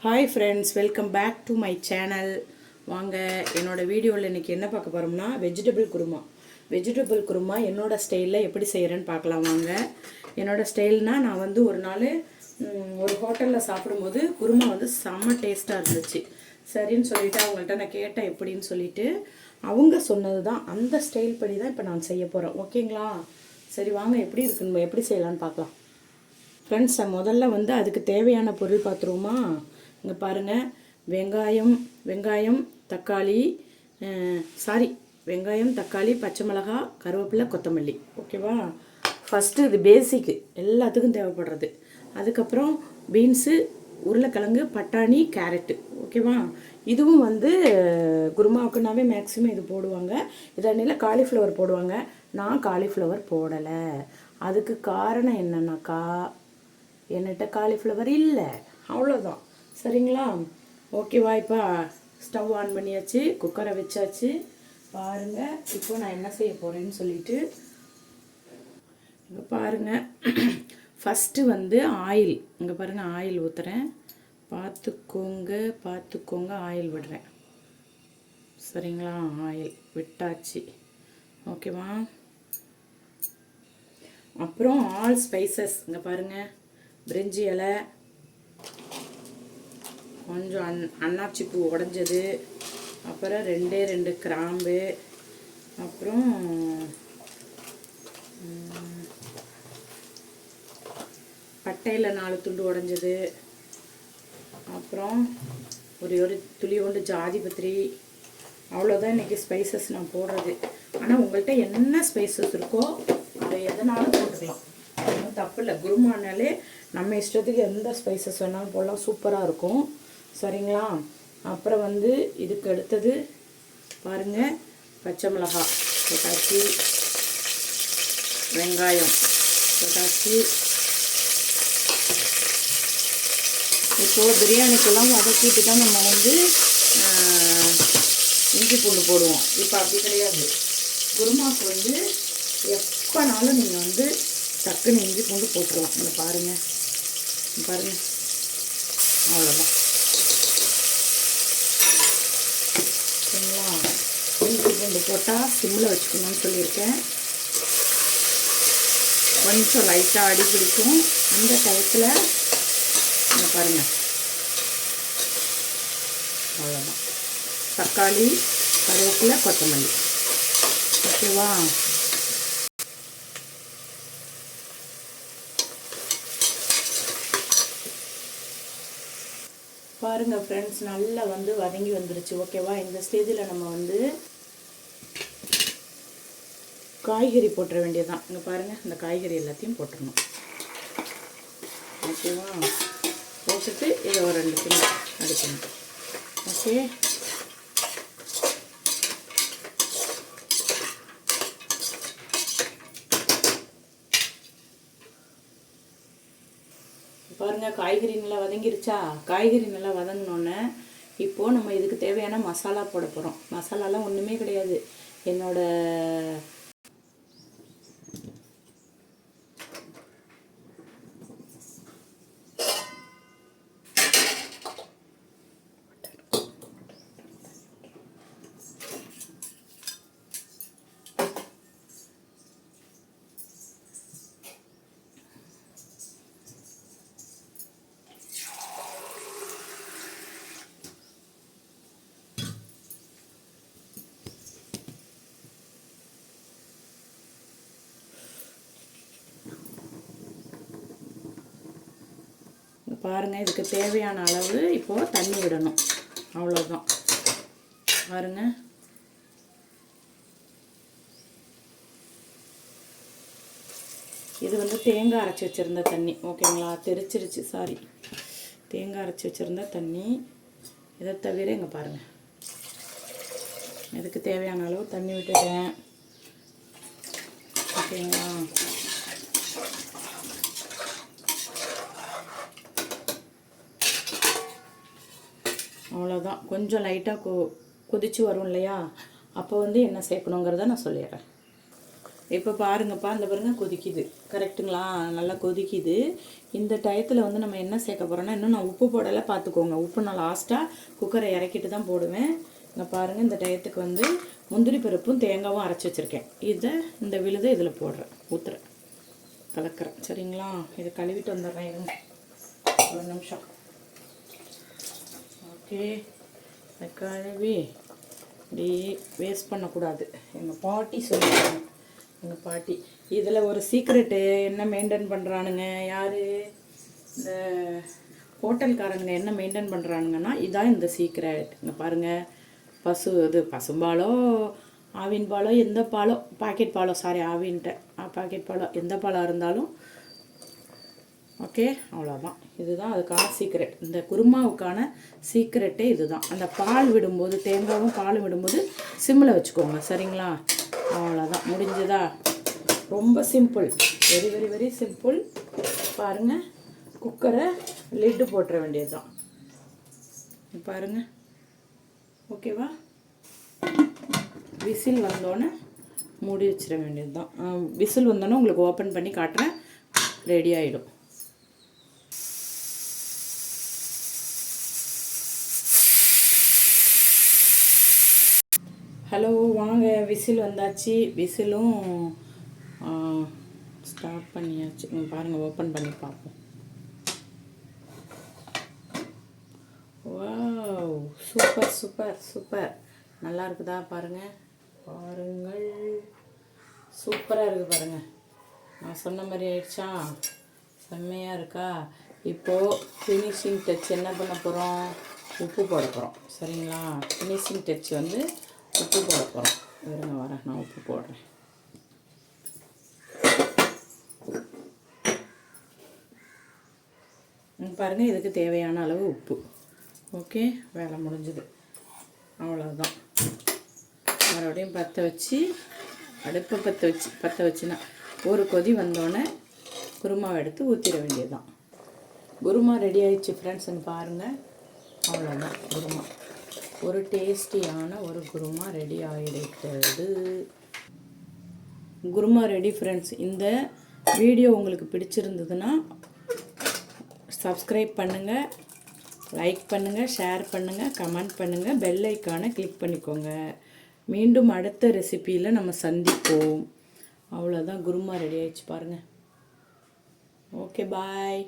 Hi friends, welcome back to my channel. வாங்க, என்னோடய வீடியோவில் இன்றைக்கி என்ன பார்க்க போகிறோம்னா வெஜிடபிள் குருமா என்னோடய ஸ்டைலில் எப்படி செய்கிறேன்னு பார்க்கலாம். வாங்க. என்னோடய ஸ்டைல்னால் நான் வந்து ஒரு நாள் ஒரு ஹோட்டலில் சாப்பிடும்போது குருமா வந்து செம்ம டேஸ்ட்டாக இருந்துச்சு. சரின்னு சொல்லிவிட்டு அவங்கள்ட்ட நான் கேட்டேன் எப்படின்னு சொல்லிவிட்டு. அவங்க சொன்னது தான், அந்த ஸ்டைல் படி தான் இப்போ நான் செய்ய போகிறேன். ஓகேங்களா? சரி வாங்க, எப்படி இருக்குன்னு எப்படி செய்யலான்னு பார்க்கலாம். ஃப்ரெண்ட்ஸ், முதல்ல வந்து அதுக்கு தேவையான பொருள் பார்த்துருவோமா? இங்கே பாருங்கள், வெங்காயம் தக்காளி வெங்காயம் தக்காளி பச்சை மிளகா கருவேப்பிலை கொத்தமல்லி. ஓகேவா? ஃபஸ்ட்டு இது பேசிக்கு எல்லாத்துக்கும் தேவைப்படுறது. அதுக்கப்புறம் பீன்ஸு உருளைக்கிழங்கு பட்டாணி கேரட்டு. ஓகேவா? இதுவும் வந்து குருமாவுக்குனாவே மேக்ஸிமம் இது போடுவாங்க. இதனில் காலிஃப்ளவர் போடுவாங்க. நான் காலிஃப்ளவர் போடலை. அதுக்கு காரணம் என்னன்னாக்கா, என்கிட்ட காலிஃப்ளவர் இல்லை, அவ்வளோதான். சரிங்களா? ஓகேவா? இப்போ ஸ்டவ் ஆன் பண்ணியாச்சு, குக்கரை வச்சாச்சு. பாருங்கள், இப்போ நான் என்ன செய்ய போகிறேன்னு சொல்லிட்டு இங்கே பாருங்கள். ஃபஸ்ட்டு வந்து ஆயில், இங்கே பாருங்கள், ஆயில் ஊற்றுறேன். பார்த்துக்கோங்க ஆயில் விடுறேன். சரிங்களா? ஆயில் விட்டாச்சு. ஓகேவா? அப்புறம் ஆல் ஸ்பைசஸ், இங்கே பாருங்கள், பிரிஞ்சி இலை, கொஞ்சம் அன்னாச்சி பூ உடஞ்சது, அப்புறம் 2 கிராம்பு, அப்புறம் பட்டையில் 4 துண்டு உடஞ்சது, அப்புறம் ஒரு துளியோண்டு ஜாதி பத்திரி. அவ்வளோதான் இன்றைக்கி ஸ்பைசஸ் நான் போடுறது. ஆனால் உங்கள்கிட்ட என்ன ஸ்பைசஸ் இருக்கோ அதை எதனாலும் போட்டுக்கலாம், ஒன்றும் தப்பு இல்லை. குருமானாலே நம்ம இஷ்டத்துக்கு எந்த ஸ்பைசஸ் வேணாலும் போடலாம், சூப்பராக இருக்கும். சரிங்களா? அப்புறம் வந்து இதுக்கு அடுத்தது பாருங்கள், பச்சை மிளகாய் போட்டாச்சு, வெங்காயம் போட்டாச்சு. இப்போது பிரியாணிக்கெல்லாம் வதக்கிட்டு தான் நம்ம வந்து இஞ்சி பூண்டு போடுவோம். இப்போ அப்படி கிடையாது. குருமாவுக்கு வந்து எப்போனாலும் நீங்கள் வந்து டக்குன்னு இஞ்சி பூண்டு போட்டுருவோம். இங்கே பாருங்கள், அவ்வளோதான். சரிங்களா? இஞ்சி பூண்டு போட்டால் சிம்மில் வச்சுக்கணும்னு சொல்லியிருக்கேன். கொஞ்சம் லைட்டாக அடி பிடிக்கும். அந்த டயத்தில் இங்கே பாருங்கள், அவ்வளோதான். தக்காளி, கருவேப்பிலை, கொத்தமல்லி. ஓகேவா? பாருங்கள் ஃப்ரெண்ட்ஸ், நல்லா வந்து வதங்கி வந்துருச்சு. ஓகேவா? இந்த ஸ்டேஜில் நம்ம வந்து காய்கறி போட்டுற வேண்டியதுதான். இங்கே பாருங்கள், இந்த காய்கறி எல்லாத்தையும் போட்டுடணும். ஓகேவா? போட்டுட்டு இதை ஒரு 2 கிலோ அடிக்கணும். ஓகே? பாருங்கள், காய்கறி நல்லா வதங்கிருச்சா? காய்கறி நல்லா வதங்கினோன்னே இப்போது நம்ம இதுக்கு தேவையான மசாலா போட போகிறோம். மசாலாலாம் ஒன்றுமே கிடையாது. பாருங்கள், இதுக்கு தேவையான அளவு இப்போது தண்ணி விடணும். அவ்வளோதான். பாருங்கள், இது வந்து தேங்காய் அரைச்சி வச்சுருந்த தண்ணி. ஓகேங்களா? தெரிச்சிருச்சு, சாரி. தேங்காய் அரைச்சி வச்சுருந்த தண்ணி. இதை தவிர இங்கே பாருங்கள், இதுக்கு தேவையான அளவு தண்ணி விட்டுட்டேன். ஓகேங்களா? அவ்வளோதான். கொஞ்சம் லைட்டாக கொதிச்சு வரும் இல்லையா? அப்போ வந்து என்ன சேர்க்கணுங்கிறத நான் சொல்லிடுறேன். இப்போ பாருங்கப்பா, இந்த பாருங்க கொதிக்குது. கரெக்டுங்களா? நல்லா கொதிக்குது. இந்த டயத்தில் வந்து நம்ம என்ன சேர்க்க போகிறோன்னா, இன்னும் நான் உப்பு போடலை, பார்த்துக்கோங்க. உப்பு நான் லாஸ்ட்டாக குக்கரை இறக்கிட்டு தான் போடுவேன். இங்கே பாருங்கள், இந்த டயத்துக்கு வந்து முந்திரி பருப்பும் தேங்காவும் அரைச்சி வச்சுருக்கேன். இந்த விழுதை இதில் போடுறேன், ஊற்றுறேன், கலக்கிறேன். சரிங்களா? இதை கழுவிட்டு வந்துடுறேன், இருங்க ஒரு நிமிஷம். ஓகே, இதை கழுவி இப்படி வேஸ்ட் பண்ணக்கூடாது. எங்கள் பாட்டி சொல்லுவாங்க, எங்கள் பாட்டி. இதில் ஒரு சீக்ரெட்டு என்ன மெயின்டைன் பண்ணுறானுங்க, யார் இந்த ஹோட்டல்காரனுங்க என்ன மெயின்டைன் பண்ணுறானுங்கன்னா, இதான் இந்த சீக்ரெட். இங்கே பாருங்கள், பசும்பாலோ ஆவின் பாலோ எந்த பாலோ, பாக்கெட் பாலோ, சாரி ஆவின்ட்ட பாக்கெட் பாலோ, எந்த பாலாக இருந்தாலும் ஓகே, அவ்வளோதான். இதுதான் அதுக்கான சீக்ரெட். இந்த குருமாவுக்கான சீக்ரெட்டே இதுதான். அந்த பால் விடும்போது, தேங்காவும் பால் விடும்போது சிம்மில் வச்சுக்கோங்க. சரிங்களா? அவ்வளோதான், முடிஞ்சதா? ரொம்ப simple, very very very simple. பாருங்கள், குக்கரை லிட்டு போட்டுற வேண்டியது தான். பாருங்கள், ஓகேவா? விசில் வந்தோடனே மூடி வச்சிட வேண்டியது தான். விசில் வந்தோடனே உங்களுக்கு ஓப்பன் பண்ணி காட்டுறேன், ரெடி ஆகிடும். ஹலோ, வாங்க. விசில் வந்தாச்சு, விசிலும் ஸ்டார்ட் பண்ணியாச்சு. பாருங்கள், ஓப்பன் பண்ணி பார்ப்போம். Wow, super super super. நல்லா இருக்குதா? பாருங்கள், பாருங்கள், சூப்பராக இருக்குது. பாருங்கள், நான் சொன்ன மாதிரி ஆயிடுச்சா? செம்மையாக இருக்கா? இப்போது ஃபினிஷிங் டச் என்ன பண்ண போகிறோம்? உப்பு போட போகிறோம். சரிங்களா? ஃபினிஷிங் டச் வந்து உப்பு போட போகிறோம். வரேன், நான் உப்பு போடுறேன். பாருங்கள், இதுக்கு தேவையான அளவு உப்பு. ஓகே, வேலை முடிஞ்சுது. அவ்வளோதான். மறுபடியும் அடுப்பை பற்ற வச்சுன்னா ஒரு கொதி வந்தோடனே குருமாவை எடுத்து ஊற்றிட வேண்டியதுதான். குருமா ரெடி ஆயிடுச்சு ஃப்ரெண்ட்ஸுங்க. பாருங்கள், அவ்வளோதான். குருமா, ஒரு டேஸ்டியான ஒரு குருமா ரெடி ஆகிடுகிறது. Kurma ready friends. இந்த வீடியோ உங்களுக்கு பிடிச்சிருந்ததுன்னா சப்ஸ்கிரைப் பண்ணுங்கள், லைக் பண்ணுங்கள், ஷேர் பண்ணுங்கள், கமெண்ட் பண்ணுங்கள், பெல் ஐக்கானை கிளிக் பண்ணிக்கோங்க. மீண்டும் அடுத்த ரெசிபியில் நம்ம சந்திப்போம். அவ்வளோதான், குருமா ரெடி ஆயிடுச்சு பாருங்கள். ஓகே, பாய்.